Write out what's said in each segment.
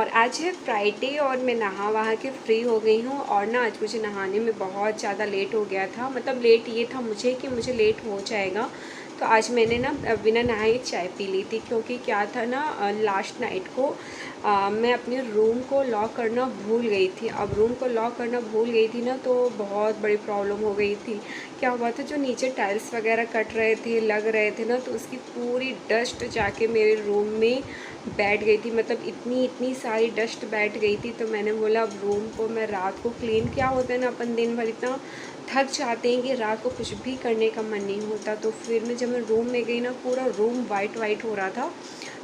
और आज है फ्राइडे और मैं नहा वहा के फ्री हो गई हूँ। और ना आज मुझे नहाने में बहुत ज़्यादा लेट हो गया था। मतलब लेट ये था मुझे कि मुझे लेट हो जाएगा, तो आज मैंने ना बिना नहाए चाय पी ली थी। क्योंकि क्या था ना, लास्ट नाइट को मैं अपने रूम को लॉक करना भूल गई थी। अब रूम को लॉक करना भूल गई थी ना, तो बहुत बड़ी प्रॉब्लम हो गई थी। क्या हुआ था, जो नीचे टाइल्स वगैरह कट रहे थे, लग रहे थे ना, तो उसकी पूरी डस्ट जाके मेरे रूम में बैठ गई थी। मतलब इतनी इतनी सारी डस्ट बैठ गई थी। तो मैंने बोला अब रूम को मैं रात को क्लीन, क्या होता है ना, अपन दिन भर इतना थक जाते हैं कि रात को कुछ भी करने का मन नहीं होता। तो फिर मैं जब मैं रूम में गई ना, पूरा रूम वाइट वाइट हो रहा था।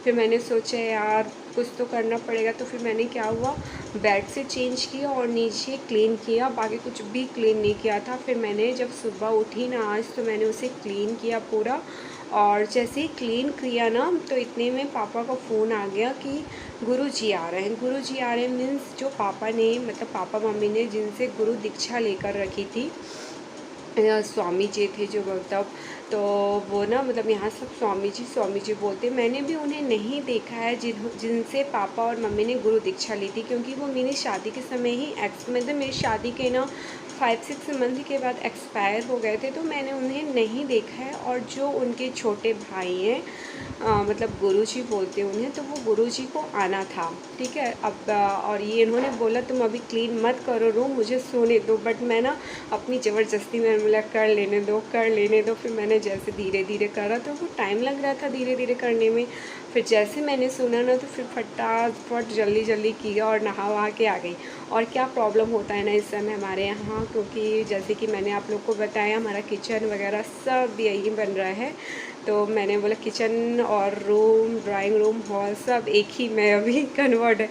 फिर मैंने सोचा यार कुछ तो करना पड़ेगा। तो फिर मैंने क्या हुआ, बेड से चेंज किया और नीचे क्लीन किया, बाकी कुछ भी क्लीन नहीं किया था। फिर मैंने जब सुबह उठी ना आज, तो मैंने उसे क्लीन किया पूरा। और जैसे ही क्लीन किया ना, तो इतने में पापा का फ़ोन आ गया कि गुरुजी आ रहे हैं। गुरुजी आ रहे हैं मीन्स जो पापा ने, मतलब पापा मम्मी ने जिनसे गुरु दीक्षा लेकर रखी थी, स्वामी जी थे जो, मतलब तो वो ना, मतलब यहाँ सब स्वामी जी बोलते। मैंने भी उन्हें नहीं देखा है जिनसे पापा और मम्मी ने गुरु दीक्षा ली थी, क्योंकि वो मेरी शादी के समय ही मतलब मेरी शादी के ना 5-6 मंथ के बाद एक्सपायर हो गए थे। तो मैंने उन्हें नहीं देखा है। और जो उनके छोटे भाई हैं, मतलब गुरुजी बोलते हैं उन्हें, तो वो गुरुजी को आना था, ठीक है। अब और ये इन्होंने बोला तुम अभी क्लीन मत करो रूम, मुझे सोने दो। बट मैं ना अपनी ज़बरदस्ती में बोला कर लेने दो, कर लेने दो। फिर मैंने जैसे धीरे धीरे करा, तो वो टाइम लग रहा था धीरे धीरे करने में। फिर जैसे मैंने सुना ना, तो फिर फटाफट जल्दी जल्दी किया और नहा वहा के आ गई। और क्या प्रॉब्लम होता है ना इस समय हमारे यहाँ, क्योंकि जैसे कि मैंने आप लोग को बताया, हमारा किचन वगैरह सब यही बन रहा है। तो मैंने बोला किचन और रूम, ड्राइंग रूम, हॉल सब एक ही में अभी कन्वर्ट है।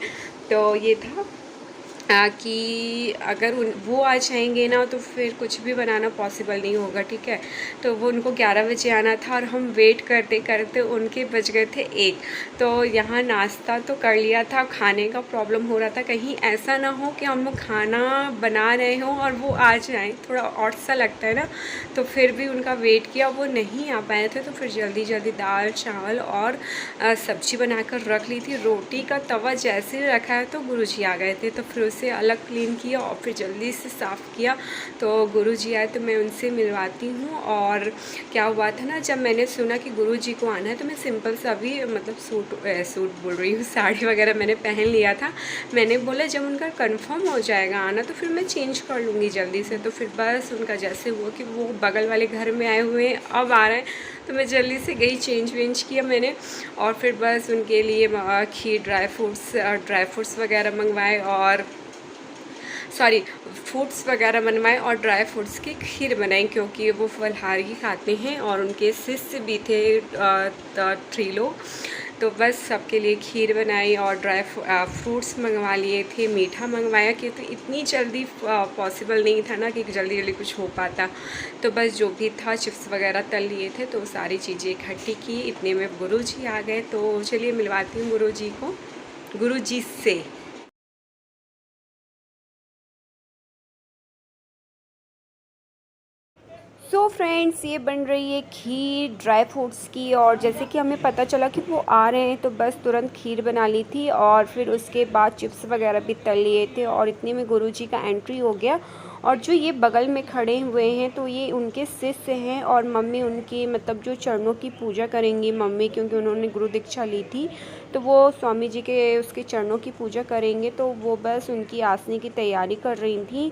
तो ये था कि अगर वो आ जाएंगे ना, तो फिर कुछ भी बनाना पॉसिबल नहीं होगा, ठीक है। तो वो उनको 11 बजे आना था और हम वेट करते करते उनके बज गए थे 1। तो यहाँ नाश्ता तो कर लिया था, खाने का प्रॉब्लम हो रहा था। कहीं ऐसा ना हो कि हम लोग खाना बना रहे हों और वो आ जाएं, थोड़ा ऑड सा लगता है ना। तो फिर भी उनका वेट किया, वो नहीं आ पाए थे। तो फिर जल्दी जल्दी दाल चावल और सब्जी बनाकर रख ली थी। रोटी का तवा जैसे ही रखा है, तो गुरुजी आ गए थे। तो फिर उसे अलग क्लीन किया और फिर जल्दी से साफ़ किया। तो गुरुजी आए तो मैं उनसे मिलवाती हूँ। और क्या हुआ था ना, जब मैंने सुना कि गुरुजी को आना है, तो मैं सिंपल सा भी, मतलब सूट बोल रही हूँ, साड़ी वगैरह मैंने पहन लिया था। मैंने बोला जब उनका कंफर्म हो जाएगा आना, तो फिर मैं चेंज कर लूँगी जल्दी से। तो फिर बस उनका जैसे हुआ कि वो बगल वाले घर में आए हुए हैं, अब आ रहे हैं, तो मैं जल्दी से गई, चेंज वेंज किया मैंने। और फिर बस उनके लिए खीर, ड्राई फ्रूट्स वगैरह मंगवाए, और सॉरी फ्रूट्स वगैरह बनवाए और ड्राई फ्रूट्स की खीर बनाई, क्योंकि वो फलाहारी खाते हैं और उनके शिष्य भी थे 3 लोग। तो बस सबके लिए खीर बनाई और ड्राई फ्रूट्स मंगवा लिए थे, मीठा मंगवाया, क्योंकि इतनी जल्दी पॉसिबल नहीं था ना कि जल्दी जल्दी कुछ हो पाता। तो बस जो भी था, चिप्स वगैरह तल लिए थे, तो सारी चीज़ें इकट्ठी की। इतने में गुरुजी आ गए। तो चलिए मिलवाती हूँ गुरुजी से। सो फ्रेंड्स, ये बन रही है खीर ड्राई फ्रूट्स की। और जैसे कि हमें पता चला कि वो आ रहे हैं, तो बस तुरंत खीर बना ली थी। और फिर उसके बाद चिप्स वगैरह भी तल लिए थे। और इतने में गुरुजी का एंट्री हो गया। और जो ये बगल में खड़े हुए हैं, तो ये उनके शिष्य हैं। और मम्मी उनकी, मतलब जो चरणों की पूजा करेंगी मम्मी, क्योंकि उन्होंने गुरु दीक्षा ली थी, तो वो स्वामी जी के उसके चरणों की पूजा करेंगे। तो वो बस उनकी आसनी की तैयारी कर रही थी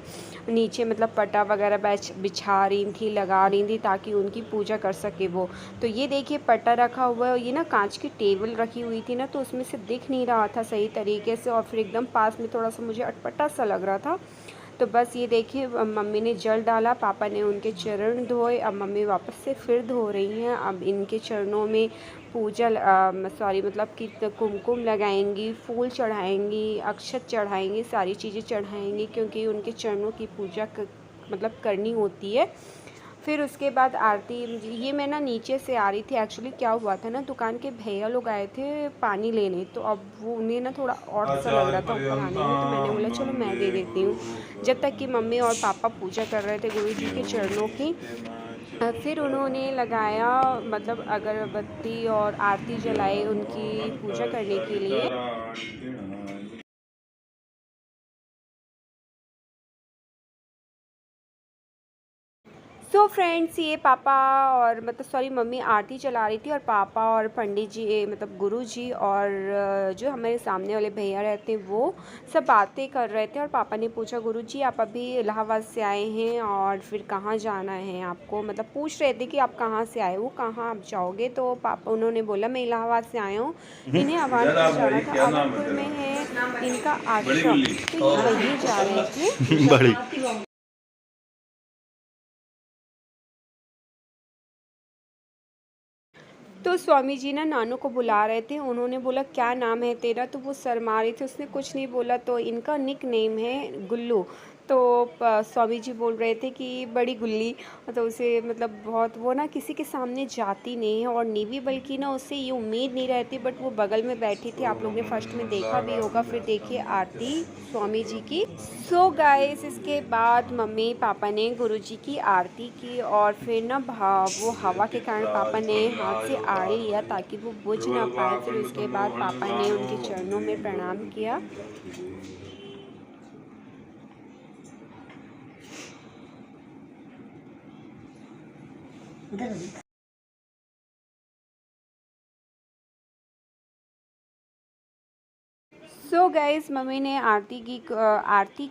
नीचे, मतलब पटा वगैरह बिछा रही थी, लगा रही थी, ताकि उनकी पूजा कर सके वो। तो ये देखिए पटा रखा हुआ है। ये ना कांच की टेबल रखी हुई थी ना, तो उसमें से दिख नहीं रहा था सही तरीके से। और फिर एकदम पास में थोड़ा सा मुझे अटपटा सा लग रहा था। तो बस ये देखिए मम्मी ने जल डाला, पापा ने उनके चरण धोए। अब मम्मी वापस से फिर धो रही हैं। अब इनके चरणों में पूजा, सॉरी मतलब कि कुमकुम लगाएंगी, फूल चढ़ाएंगी, अक्षत चढ़ाएंगी, सारी चीज़ें चढ़ाएंगी, क्योंकि उनके चरणों की पूजा मतलब करनी होती है। फिर उसके बाद आरती। ये मैं ना नीचे से आ रही थी। एक्चुअली क्या हुआ था ना, दुकान के भैया लोग आए थे पानी लेने, तो अब वो उन्हें ना थोड़ा और सा लग रहा था ऊपर आने में, तो मैंने बोला चलो मैं दे देती हूँ। जब तक कि मम्मी और पापा पूजा कर रहे थे गुरु जी के चरणों की। फिर उन्होंने लगाया, मतलब अगरबत्ती और आरती जलाई उनकी पूजा करने के लिए। सो फ्रेंड्स, ये पापा और मतलब सॉरी मम्मी आरती चला रही थी और पापा और पंडित जी मतलब गुरु जी और जो हमारे सामने वाले भैया रहते हैं वो सब बातें कर रहे थे। और पापा ने पूछा, गुरु जी आप अभी इलाहाबाद से आए हैं और फिर कहाँ जाना है आपको, मतलब पूछ रहे थे कि आप कहाँ से आए हो, कहाँ आप जाओगे। तो पापा उन्होंने बोला मैं इलाहाबाद से आया हूँ, इन्हें अवानपुर जाना था। अवानपुर में है इनका आश्रम, तो ये वहीं जा रहे थे। बड़ी तो स्वामी जी ना नानू को बुला रहे थे। उन्होंने बोला क्या नाम है तेरा, तो वो शर्मा रही थी, उसने कुछ नहीं बोला। तो इनका निक नेम है गुल्लू। तो स्वामी जी बोल रहे थे कि बड़ी गुल्ली, तो उसे मतलब बहुत वो ना किसी के सामने जाती नहीं है और निवी, बल्कि ना उससे ये उम्मीद नहीं रहती, बट वो बगल में बैठी थी। आप लोग ने फर्स्ट में देखा भी होगा। फिर देखिए आरती स्वामी जी की। सो गाइस, इसके बाद मम्मी पापा ने गुरु जी की आरती की और फिर ना वो हवा के कारण पापा ने हाथ से आड़े लिया ताकि वो बुझ ना पाए। फिर उसके बाद पापा ने उनके चरणों में प्रणाम किया। सो गाइस, मम्मी ने आरती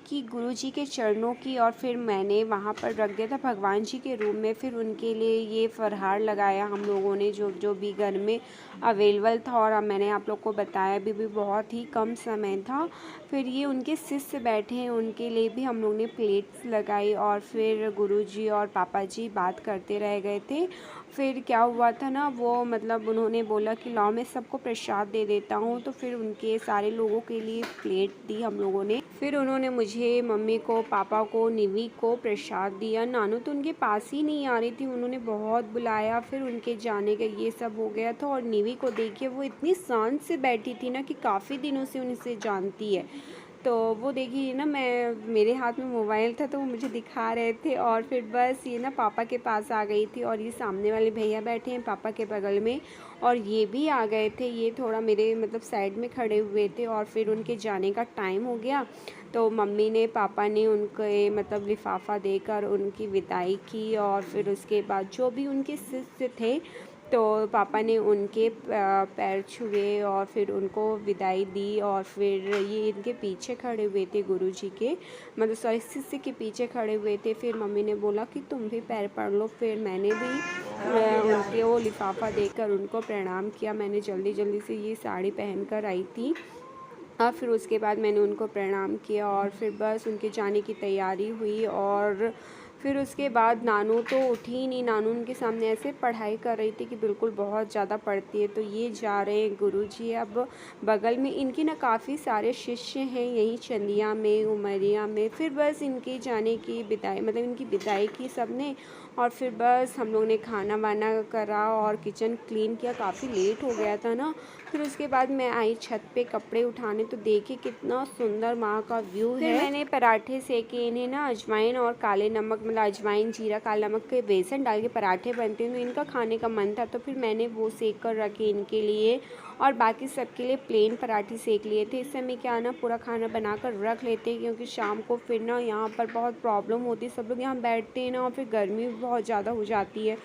की गुरु जी के चरणों की और फिर मैंने वहाँ पर रख दिया था भगवान जी के रूम में। फिर उनके लिए ये फरहार लगाया हम लोगों ने, जो जो भी घर में अवेलेबल था। और अब मैंने आप लोग को बताया भी बहुत ही कम समय था। फिर ये उनके शिष्य बैठे हैं, उनके लिए भी हम लोग ने प्लेट्स लगाई और फिर गुरु जी और पापा जी बात करते रह गए थे। फिर क्या हुआ था ना, वो मतलब उन्होंने बोला कि लाओ मैं सबको प्रसाद दे देता हूँ। तो फिर उनके सारे लोगों के लिए प्लेट दी हम लोगों ने। फिर उन्होंने मुझे, मम्मी को, पापा को, निवी को प्रसाद दिया। नानू तो उनके पास ही नहीं आ रही थी, उन्होंने बहुत बुलाया। फिर उनके जाने का ये सब हो गया था। और निवी को देखिए, वो इतनी शांत से बैठी थी ना कि काफ़ी दिनों से उनसे जानती है। तो वो देखिए ना, मेरे हाथ में मोबाइल था तो वो मुझे दिखा रहे थे। और फिर बस ये ना पापा के पास आ गई थी और ये सामने वाले भैया बैठे हैं पापा के बगल में और ये भी आ गए थे। ये थोड़ा मेरे मतलब साइड में खड़े हुए थे और फिर उनके जाने का टाइम हो गया। तो मम्मी ने, पापा ने उनके मतलब लिफाफा देकर उनकी विदाई की। और फिर उसके बाद जो भी उनके शिष्य थे तो पापा ने उनके पैर छुए और फिर उनको विदाई दी। और फिर ये इनके पीछे खड़े हुए थे गुरु जी के, मतलब सॉरी शिष्य के पीछे खड़े हुए थे। फिर मम्मी ने बोला कि तुम भी पैर पड़ लो। फिर मैंने भी उनके वो लिफाफा देकर उनको प्रणाम किया। मैंने जल्दी जल्दी से ये साड़ी पहन कर आई थी और फिर उसके बाद मैंने उनको प्रणाम किया और फिर बस उनके जाने की तैयारी हुई। और फिर उसके बाद नानू तो उठी ही नहीं। नानू उनके सामने ऐसे पढ़ाई कर रही थी कि बिल्कुल बहुत ज़्यादा पढ़ती है। तो ये जा रहे हैं गुरुजी अब बगल में। इनके ना काफ़ी सारे शिष्य हैं यहीं चंदिया में, उमरिया में। फिर बस इनके जाने की विदाई, मतलब इनकी विदाई की सबने। और फिर बस हम लोग ने खाना वाना करा और किचन क्लीन किया, काफ़ी लेट हो गया था ना। फिर उसके बाद मैं आई छत पे कपड़े उठाने, तो देखिए कितना सुंदर वहाँ का व्यू है। फिर मैंने पराठे सेके। इन्हें ना अजवाइन और काले नमक, मतलब अजवाइन जीरा काला नमक के बेसन डाल के पराठे बनते हैं, तो इनका खाने का मन था तो फिर मैंने वो सेक कर रखे इनके लिए। और बाकी सबके लिए प्लेन पराठे सेक लिए थे। इस समय क्या ना पूरा खाना बना कर रख लेते हैं, क्योंकि शाम को फिर ना यहाँ पर बहुत प्रॉब्लम होती है, सब लोग यहाँ बैठते हैं ना और फिर गर्मी भी बहुत ज़्यादा हो जाती है।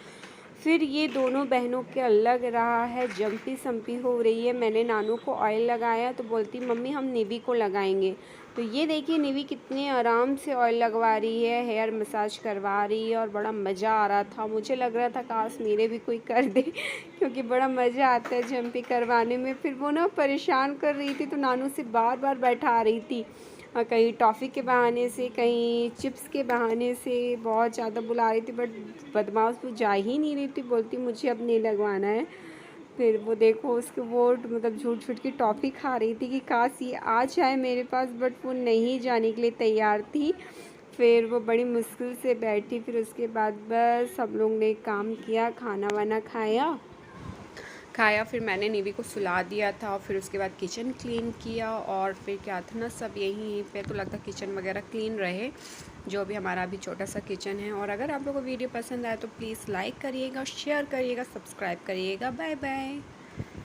फिर ये दोनों बहनों के अलग रहा है, जंपी संपी हो रही है। मैंने नानू को ऑयल लगाया तो बोलती मम्मी हम निवी को लगाएंगे। तो ये देखिए निवी कितने आराम से ऑयल लगवा रही है, हेयर मसाज करवा रही है और बड़ा मज़ा आ रहा था। मुझे लग रहा था काश मेरे भी कोई कर दे क्योंकि बड़ा मज़ा आता है जंपी करवाने में। फिर वो ना परेशान कर रही थी तो नानू से बार बार बैठा रही थी, कहीं टॉफ़ी के बहाने से, कहीं चिप्स के बहाने से बहुत ज़्यादा बुला रही थी। बट बदमाश वो जा ही नहीं रही थी, बोलती मुझे अब नहीं लगवाना है। फिर वो देखो उसके वो मतलब झूठ झूठ की टॉफ़ी खा रही थी कि काश ये आ जाए मेरे पास, बट वो नहीं जाने के लिए तैयार थी। फिर वो बड़ी मुश्किल से बैठी। फिर उसके बाद बस हम लोग ने काम किया, खाना वाना खाया। फिर मैंने निवी को सुला दिया था और फिर उसके बाद किचन क्लीन किया। और फिर क्या था ना, सब यहीं पे तो लगता किचन वगैरह क्लीन रहे, जो भी हमारा अभी छोटा सा किचन है। और अगर आप लोगों को वीडियो पसंद आए तो प्लीज़ लाइक करिएगा, शेयर करिएगा, सब्सक्राइब करिएगा। Bye bye.